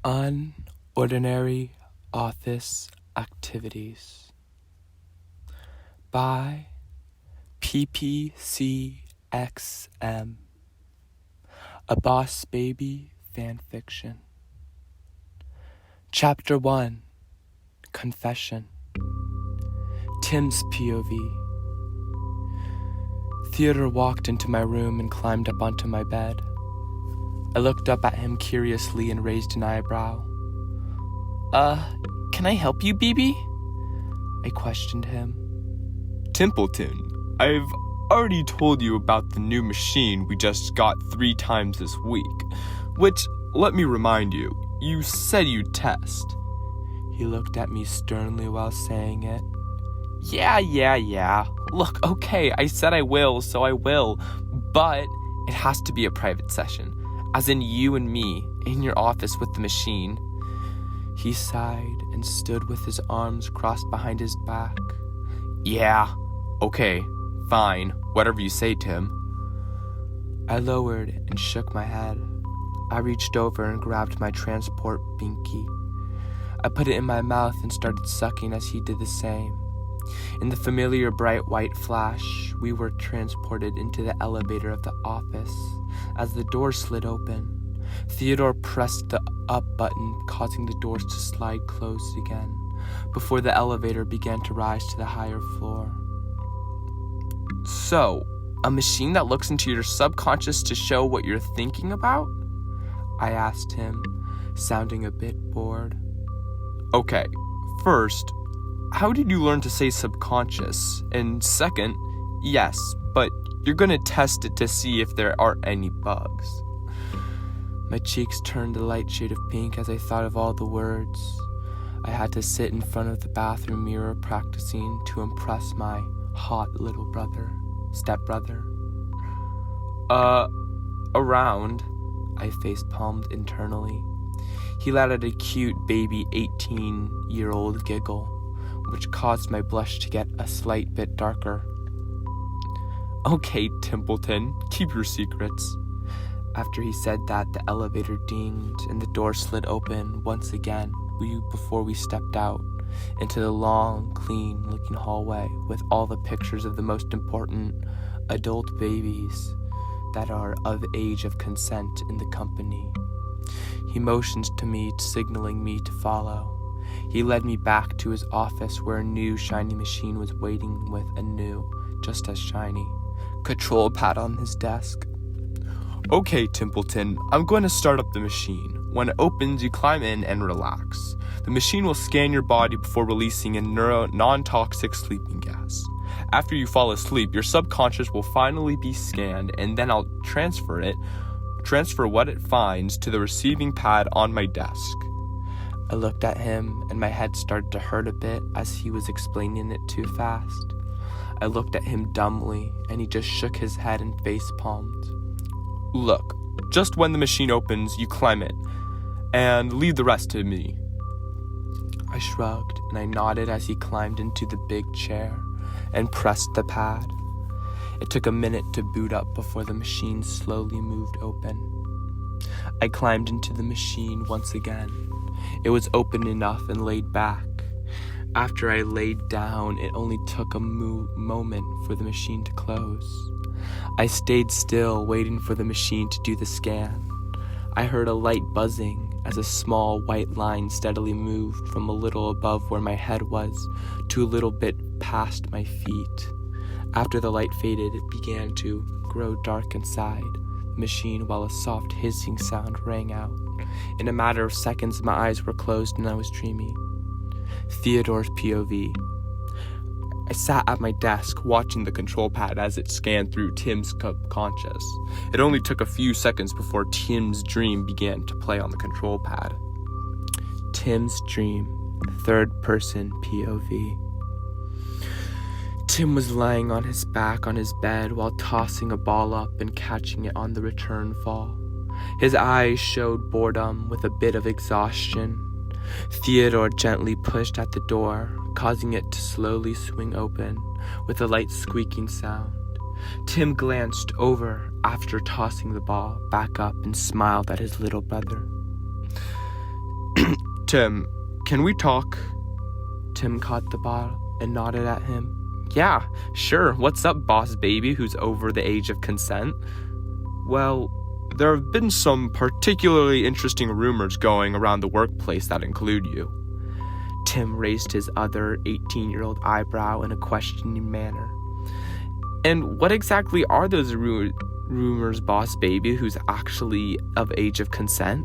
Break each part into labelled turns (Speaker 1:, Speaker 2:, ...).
Speaker 1: Unordinary Office Activities by PPCXM, a Boss Baby fanfiction. Chapter 1, Confession. Tim's POV. Theodore walked into my room and climbed up onto my bed. I looked up at him curiously and raised an eyebrow. Can I help you, BB? I questioned him.
Speaker 2: Templeton, I've already told you about the new machine we just got 3 times this week, which, let me remind you, you said you'd test.
Speaker 1: He looked at me sternly while saying it.
Speaker 2: Yeah. Look, okay, I said I will, so I will, but it has to be a private session, as in you and me, in your office with the machine.
Speaker 1: He sighed and stood with his arms crossed behind his back.
Speaker 2: Yeah, okay, fine, whatever you say, Tim.
Speaker 1: I lowered and shook my head. I reached over and grabbed my transport binky. I put it in my mouth and started sucking as he did the same. In the familiar bright white flash, we were transported into the elevator of the office. As the door slid open, Theodore pressed the up button, causing the doors to slide closed again, before the elevator began to rise to the higher floor.
Speaker 2: So, a machine that looks into your subconscious to show what you're thinking about?
Speaker 1: I asked him, sounding a bit bored.
Speaker 2: Okay, first, how did you learn to say subconscious? And second, yes, but you're gonna test it to see if there are any bugs.
Speaker 1: My cheeks turned a light shade of pink as I thought of all the words. I had to sit in front of the bathroom mirror practicing to impress my hot little stepbrother.
Speaker 2: Around.
Speaker 1: I face-palmed internally. He let out a cute baby 18-year-old giggle, which caused my blush to get a slight bit darker.
Speaker 2: Okay, Templeton, keep your secrets.
Speaker 1: After he said that, the elevator dinged and the door slid open once again before we stepped out into the long, clean-looking hallway with all the pictures of the most important adult babies that are of age of consent in the company. He motioned to me, signaling me to follow. He led me back to his office where a new shiny machine was waiting with a new, just as shiny, control pad on his desk.
Speaker 2: Okay, Templeton, I'm going to start up the machine. When it opens, you climb in and relax. The machine will scan your body before releasing a non-toxic sleeping gas. After you fall asleep, your subconscious will finally be scanned, and then I'll transfer what it finds to the receiving pad on my desk.
Speaker 1: I looked at him, and my head started to hurt a bit as he was explaining it too fast. I looked at him dumbly, and he just shook his head and face-palmed.
Speaker 2: Look, just when the machine opens, you climb in, and leave the rest to me.
Speaker 1: I shrugged, and I nodded as he climbed into the big chair and pressed the pad. It took a minute to boot up before the machine slowly moved open. I climbed into the machine once again. It was open enough and laid back. After I laid down, it only took a moment for the machine to close. I stayed still, waiting for the machine to do the scan. I heard a light buzzing as a small white line steadily moved from a little above where my head was to a little bit past my feet. After the light faded, it began to grow dark inside the machine while a soft hissing sound rang out. In a matter of seconds, my eyes were closed and I was dreaming. Theodore's POV. I sat at my desk watching the control pad as it scanned through Tim's subconscious. It only took a few seconds before Tim's dream began to play on the control pad. Tim's dream, third-person POV. Tim was lying on his back on his bed while tossing a ball up and catching it on the return fall. His eyes showed boredom with a bit of exhaustion. Theodore gently pushed at the door, causing it to slowly swing open with a light squeaking sound. Tim glanced over after tossing the ball back up and smiled at his little brother.
Speaker 2: Tim, can we talk?
Speaker 1: Tim caught the bottle and nodded at him. Yeah, sure. What's up, boss baby who's over the age of consent?
Speaker 2: Well, there have been some particularly interesting rumors going around the workplace that include you.
Speaker 1: Tim raised his other 18-year-old eyebrow in a questioning manner. And what exactly are those rumors, boss baby, who's actually of age of consent?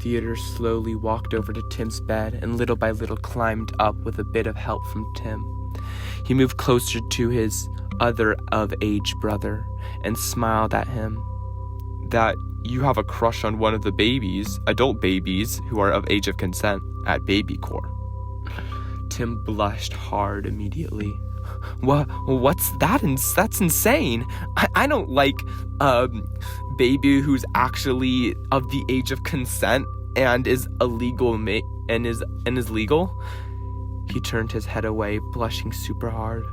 Speaker 1: Theodore slowly walked over to Tim's bed and little by little climbed up with a bit of help from Tim. He moved closer to his other of age brother and smiled at him.
Speaker 2: That you have a crush on one of the babies, adult babies, who are of age of consent at Baby Corps.
Speaker 1: Tim blushed hard immediately. What's that? That's insane. I don't like baby who's actually of the age of consent and is illegal and is legal. He turned his head away, blushing super hard.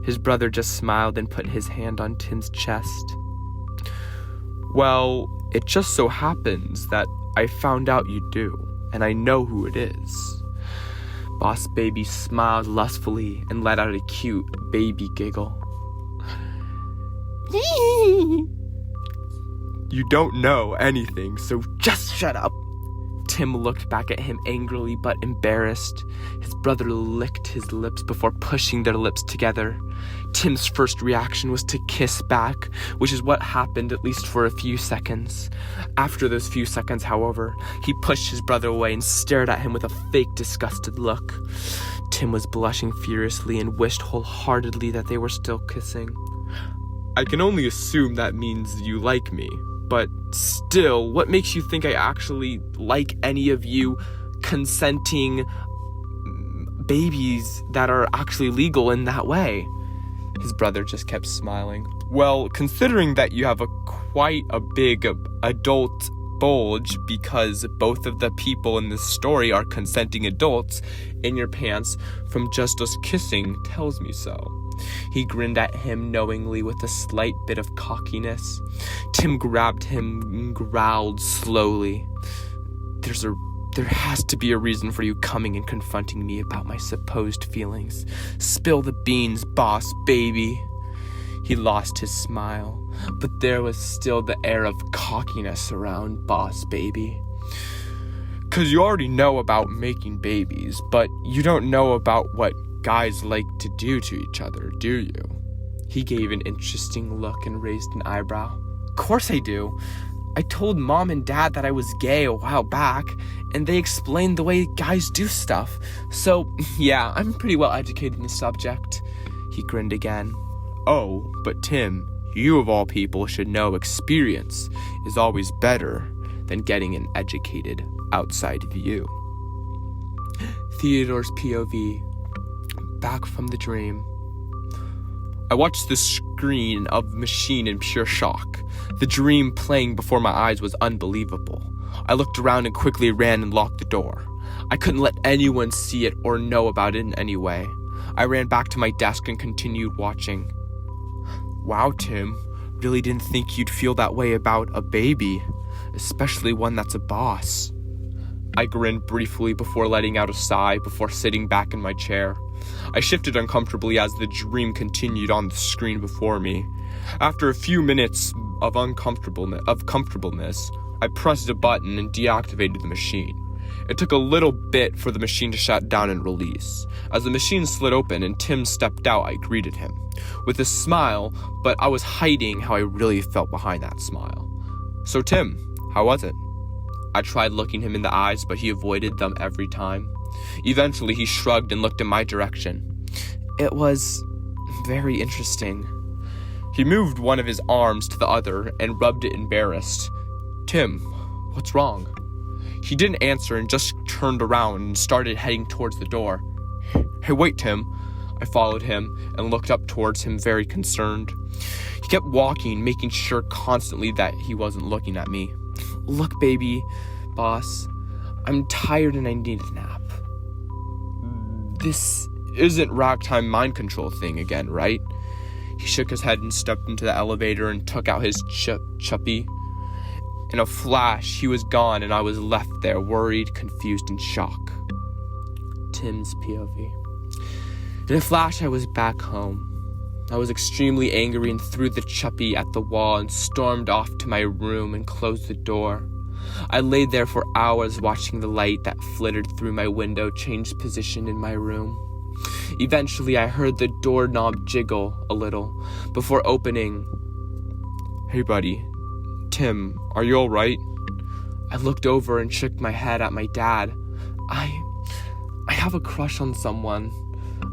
Speaker 1: His brother just smiled and put his hand on Tim's chest.
Speaker 2: Well, it just so happens that I found out you do, and I know who it is.
Speaker 1: Boss Baby smiled lustfully and let out a cute baby giggle.
Speaker 2: You don't know anything, so
Speaker 1: just shut up. Tim looked back at him angrily but embarrassed. His brother licked his lips before pushing their lips together. Tim's first reaction was to kiss back, which is what happened at least for a few seconds. After those few seconds, however, he pushed his brother away and stared at him with a fake disgusted look. Tim was blushing furiously and wished wholeheartedly that they were still kissing.
Speaker 2: I can only assume that means you like me. But still, what makes you think I actually like any of you consenting babies that are actually legal in that way?
Speaker 1: His brother just kept smiling.
Speaker 2: Well, considering that you have quite a big adult bulge because both of the people in this story are consenting adults in your pants from just us kissing tells me so. He grinned at him knowingly with a slight bit of cockiness. Tim grabbed him and growled slowly. There has to be a reason for you coming and confronting me about my supposed feelings. Spill the beans, boss baby. He lost his smile, but there was still the air of cockiness around boss baby. 'Cause you already know about making babies, but you don't know about what guys like to do to each other, do you? He gave an interesting look and raised an eyebrow. Of course I do. I told mom and dad that I was gay a while back, and they explained the way guys do stuff. So, yeah, I'm pretty well educated in the subject. He grinned again. Oh, but Tim, you of all people should know experience is always better than getting an educated outside view. Theodore's POV. Back from the dream. I watched the screen of the machine in pure shock. The dream playing before my eyes was unbelievable. I looked around and quickly ran and locked the door. I couldn't let anyone see it or know about it in any way. I ran back to my desk and continued watching. Wow, Tim, really didn't think you'd feel that way about a baby, especially one that's a boss. I grinned briefly before letting out a sigh before sitting back in my chair. I shifted uncomfortably as the dream continued on the screen before me. After a few minutes of comfortableness, I pressed a button and deactivated the machine. It took a little bit for the machine to shut down and release. As the machine slid open and Tim stepped out, I greeted him with a smile, but I was hiding how I really felt behind that smile. So Tim, how was it? I tried looking him in the eyes, but he avoided them every time. Eventually, he shrugged and looked in my direction. It was very interesting. He moved one of his arms to the other and rubbed it embarrassed. Tim, what's wrong? He didn't answer and just turned around and started heading towards the door. Hey, wait, Tim. I followed him and looked up towards him very concerned. He kept walking, making sure constantly that he wasn't looking at me. Look, baby, boss, I'm tired and I need a nap. This isn't ragtime mind control thing again, right? He shook his head and stepped into the elevator and took out his chuppy.
Speaker 1: In a flash, he was gone and I was left there, worried, confused, in shock. Tim's POV. In a flash, I was back home. I was extremely angry and threw the chuppy at the wall and stormed off to my room and closed the door. I lay there for hours watching the light that flitted through my window change position in my room. Eventually, I heard the doorknob jiggle a little before opening. "Hey, buddy. Tim, are you all right?" I looked over and shook my head at my dad. I have a crush on someone.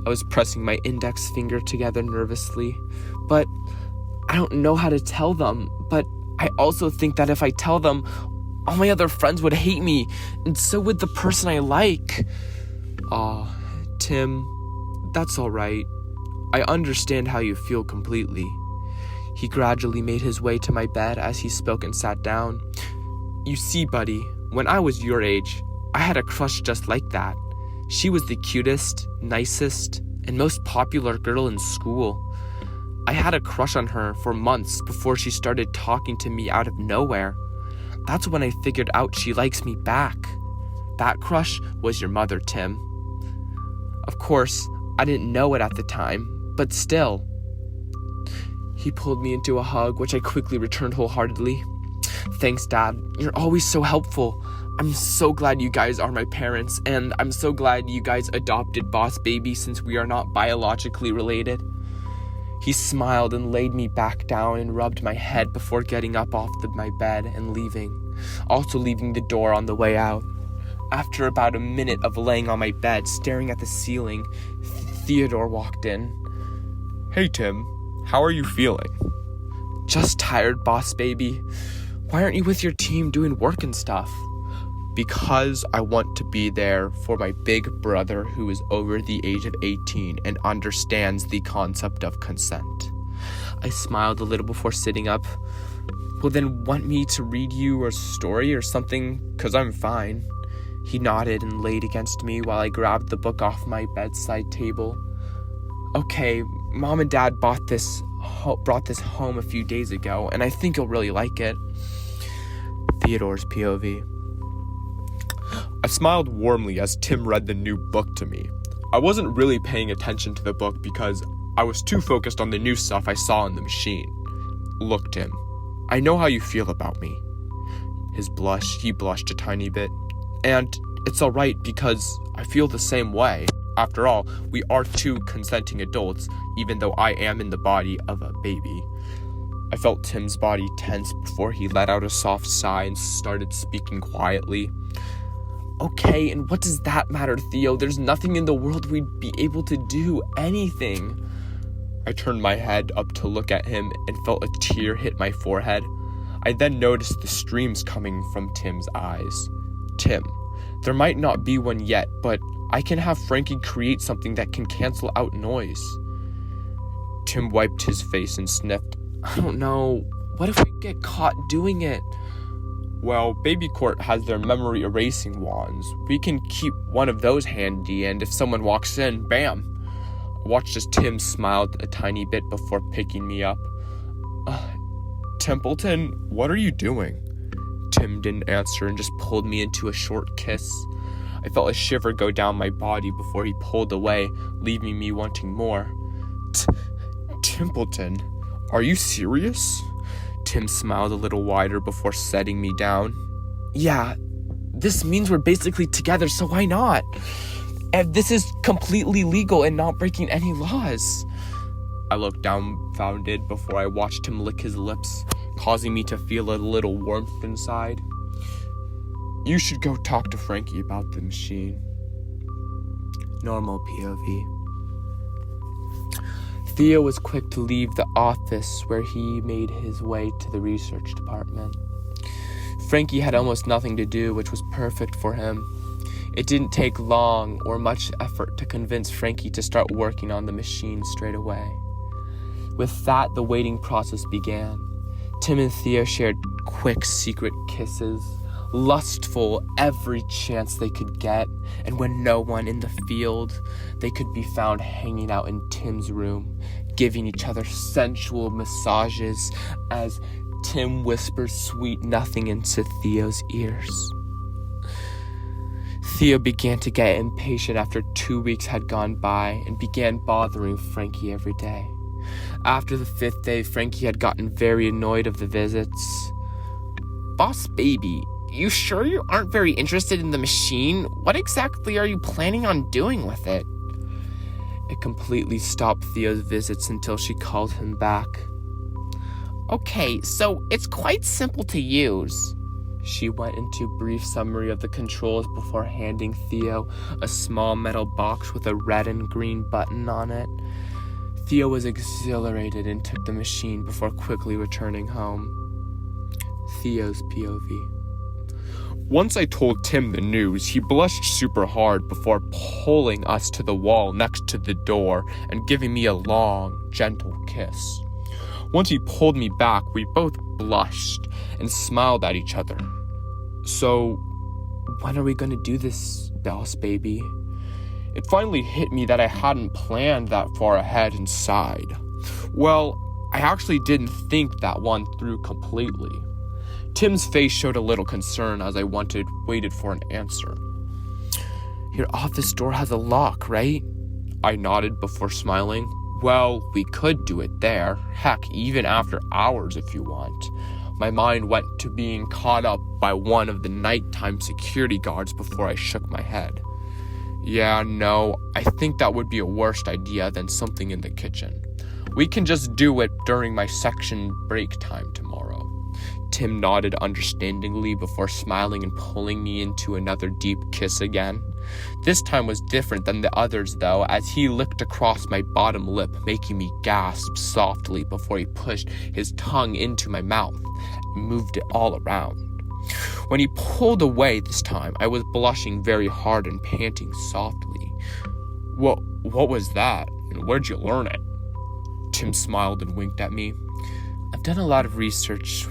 Speaker 1: I was pressing my index finger together nervously, but I don't know how to tell them. But I also think that if I tell them, all my other friends would hate me, and so would the person I like. Aw, Tim, that's all right. I understand how you feel completely. He gradually made his way to my bed as he spoke and sat down. You see, buddy, when I was your age, I had a crush just like that. She was the cutest, nicest, and most popular girl in school. I had a crush on her for months before she started talking to me out of nowhere. That's when I figured out she likes me back. That crush was your mother, Tim. Of course, I didn't know it at the time, but still. He pulled me into a hug, which I quickly returned wholeheartedly. Thanks, Dad. You're always so helpful. I'm so glad you guys are my parents, and I'm so glad you guys adopted Boss Baby since we are not biologically related. He smiled and laid me back down and rubbed my head before getting up off my bed and leaving, also leaving the door on the way out. After about a minute of laying on my bed, staring at the ceiling, Theodore walked in.
Speaker 2: "Hey, Tim, how are you feeling?"
Speaker 1: "Just tired, Boss Baby. Why aren't you with your team doing work and stuff?"
Speaker 2: "Because I want to be there for my big brother who is over the age of 18 and understands the concept of consent."
Speaker 1: I smiled a little before sitting up. "Well, then want me to read you a story or something? 'Cause I'm fine." He nodded and laid against me while I grabbed the book off my bedside table. "Okay, Mom and Dad brought this home a few days ago, and I think you'll really like it." Theodore's POV.
Speaker 2: I smiled warmly as Tim read the new book to me. I wasn't really paying attention to the book because I was too focused on the new stuff I saw in the machine. "Look, Tim, I know how you feel about me." He blushed a tiny bit. "And it's alright because I feel the same way. After all, we are two consenting adults, even though I am in the body of a baby." I felt Tim's body tense before he let out a soft sigh and started speaking quietly. "Okay, and what does that matter, Theo? There's nothing in the world we'd be able to do, anything." I turned my head up to look at him and felt a tear hit my forehead. I then noticed the streams coming from Tim's eyes. "Tim, there might not be one yet, but I can have Frankie create something that can cancel out noise." Tim wiped his face and sniffed.
Speaker 1: "I don't know. What if we get caught doing it?"
Speaker 2: "Well, Baby Court has their memory erasing wands. We can keep one of those handy, and if someone walks in, bam." I watched as Tim smiled a tiny bit before picking me up. "Templeton, what are you doing?" Tim didn't answer and just pulled me into a short kiss. I felt a shiver go down my body before he pulled away, leaving me wanting more. Templeton, are you serious?" Tim smiled a little wider before setting me down.
Speaker 1: "Yeah, this means we're basically together, so why not? And this is completely legal and not breaking any laws."
Speaker 2: I looked dumbfounded before I watched him lick his lips, causing me to feel a little warmth inside. "You should go talk to Frankie about the machine."
Speaker 1: Normal POV. Theo was quick to leave the office where he made his way to the research department. Frankie had almost nothing to do, which was perfect for him. It didn't take long or much effort to convince Frankie to start working on the machine straight away. With that, the waiting process began. Tim and Theo shared quick secret kisses, lustful every chance they could get, and when no one in the field, they could be found hanging out in Tim's room, giving each other sensual massages as Tim whispered sweet nothing into Theo's ears. Theo began to get impatient after 2 weeks had gone by and began bothering Frankie every day. After the 5th day, Frankie had gotten very annoyed of the visits. "Boss baby, you sure you aren't very interested in the machine? What exactly are you planning on doing with it?" It completely stopped Theo's visits until she called him back. "Okay, so it's quite simple to use." She went into a brief summary of the controls before handing Theo a small metal box with a red and green button on it. Theo was exhilarated and took the machine before quickly returning home. Theo's POV.
Speaker 2: Once I told Tim the news, he blushed super hard before pulling us to the wall next to the door and giving me a long, gentle kiss. Once he pulled me back, we both blushed and smiled at each other.
Speaker 1: "So, when are we going to do this, boss baby?"
Speaker 2: It finally hit me that I hadn't planned that far ahead and sighed. Well, I actually didn't think that one through completely. Tim's face showed a little concern as I waited for an answer.
Speaker 1: "Your office door has a lock, right?"
Speaker 2: I nodded before smiling. "Well, we could do it there. Heck, even after hours if you want." My mind went to being caught up by one of the nighttime security guards before I shook my head. "Yeah, no, I think that would be a worse idea than something in the kitchen. We can just do it during my section break time tomorrow." Tim nodded understandingly before smiling and pulling me into another deep kiss again. This time was different than the others though, as he licked across my bottom lip, making me gasp softly before he pushed his tongue into my mouth and moved it all around. When he pulled away this time, I was blushing very hard and panting softly. What was that? And where'd you learn it?" Tim smiled and winked at me.
Speaker 1: "I've done a lot of research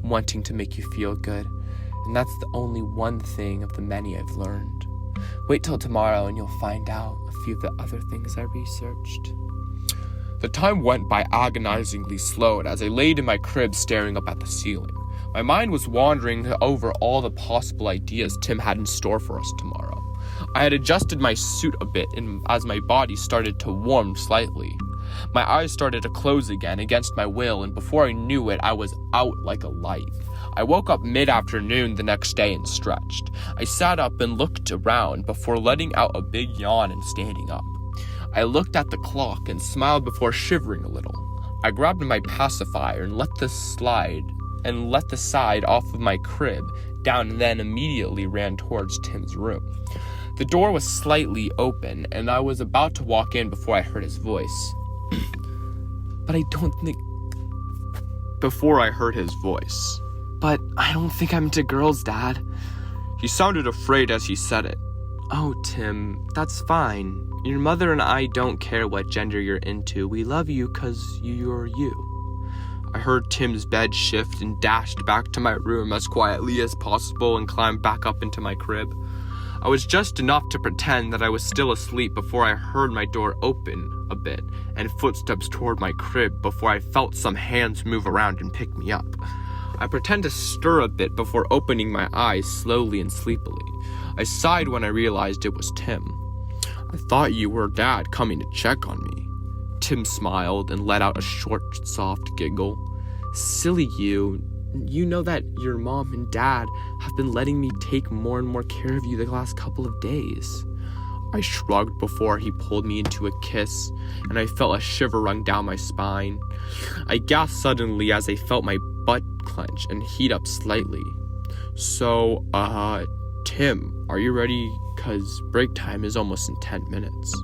Speaker 1: wanting to make you feel good, and that's the only one thing of the many I've learned. Wait till tomorrow and you'll find out a few of the other things I researched."
Speaker 2: The time went by agonizingly slow as I laid in my crib staring up at the ceiling. My mind was wandering over all the possible ideas Tim had in store for us tomorrow. I had adjusted my suit a bit as my body started to warm slightly. My eyes started to close again against my will, and before I knew it, I was out like a light. I woke up mid-afternoon the next day and stretched. I sat up and looked around before letting out a big yawn and standing up. I looked at the clock and smiled before shivering a little. I grabbed my pacifier and let the side off of my crib down and then immediately ran towards Tim's room. The door was slightly open, and I was about to walk in before I heard his voice.
Speaker 1: But I don't think I'm into girls, Dad.
Speaker 2: He sounded afraid as he said it.
Speaker 1: "Oh, Tim, that's fine. Your mother and I don't care what gender you're into. We love you 'cause you're you."
Speaker 2: I heard Tim's bed shift and dashed back to my room as quietly as possible and climbed back up into my crib. I was just enough to pretend that I was still asleep before I heard my door open a bit and footsteps toward my crib before I felt some hands move around and pick me up. I pretended to stir a bit before opening my eyes slowly and sleepily. I sighed when I realized it was Tim. "I thought you were Dad coming to check on me." Tim smiled and let out a short, soft giggle.
Speaker 1: "Silly you. You know that your mom and dad have been letting me take more and more care of you the last couple of days."
Speaker 2: I shrugged before he pulled me into a kiss, and I felt a shiver run down my spine. I gasped suddenly as I felt my butt clench and heat up slightly. "So, Tim, are you ready? 'Cause break time is almost in 10 minutes.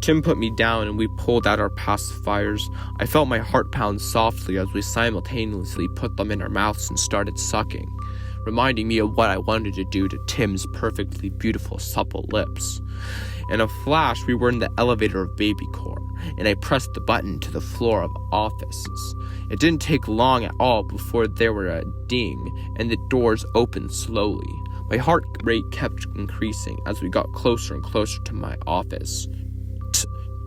Speaker 2: Tim put me down and we pulled out our pacifiers. I felt my heart pound softly as we simultaneously put them in our mouths and started sucking, reminding me of what I wanted to do to Tim's perfectly beautiful supple lips. In a flash, we were in the elevator of BabyCore, and I pressed the button to the floor of offices. It didn't take long at all before there were a ding and the doors opened slowly. My heart rate kept increasing as we got closer and closer to my office.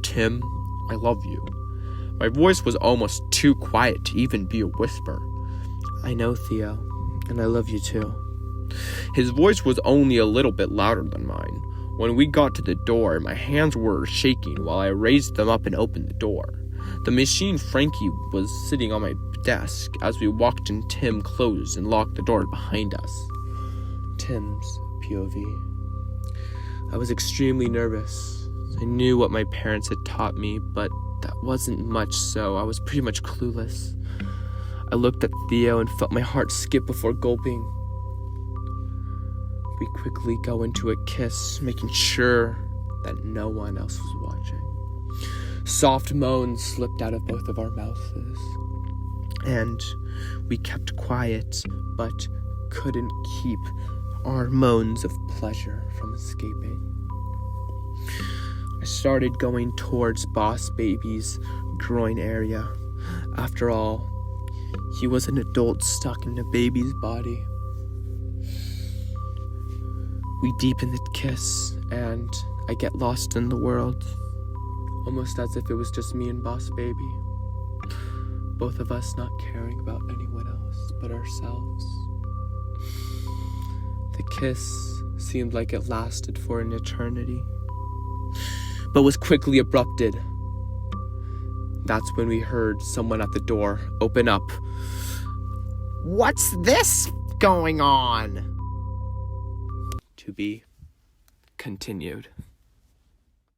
Speaker 2: "Tim, I love you." My voice was almost too quiet to even be a whisper.
Speaker 1: I know, Theo, and I love you too.
Speaker 2: His voice was only a little bit louder than mine. When we got to the door, my hands were shaking while I raised them up and opened the door. The machine Frankie was sitting on my desk as we walked in. Tim closed and locked the door behind us.
Speaker 1: Tim's POV. I was extremely nervous. I knew what my parents had taught me, but that wasn't much, so I was pretty much clueless. I looked at Theo and felt my heart skip before gulping. We quickly go into a kiss, making sure that no one else was watching. Soft moans slipped out of both of our mouths, and we kept quiet, but couldn't keep our moans of pleasure from escaping. I started going towards Boss Baby's groin area. After all, he was an adult stuck in a baby's body. We deepen the kiss, and I get lost in the world, almost as if it was just me and Boss Baby, both of us not caring about anyone else but ourselves. The kiss seemed like it lasted for an eternity, but was quickly abrupted. That's when we heard someone at the door open up.
Speaker 3: What's this going on?
Speaker 1: To be continued.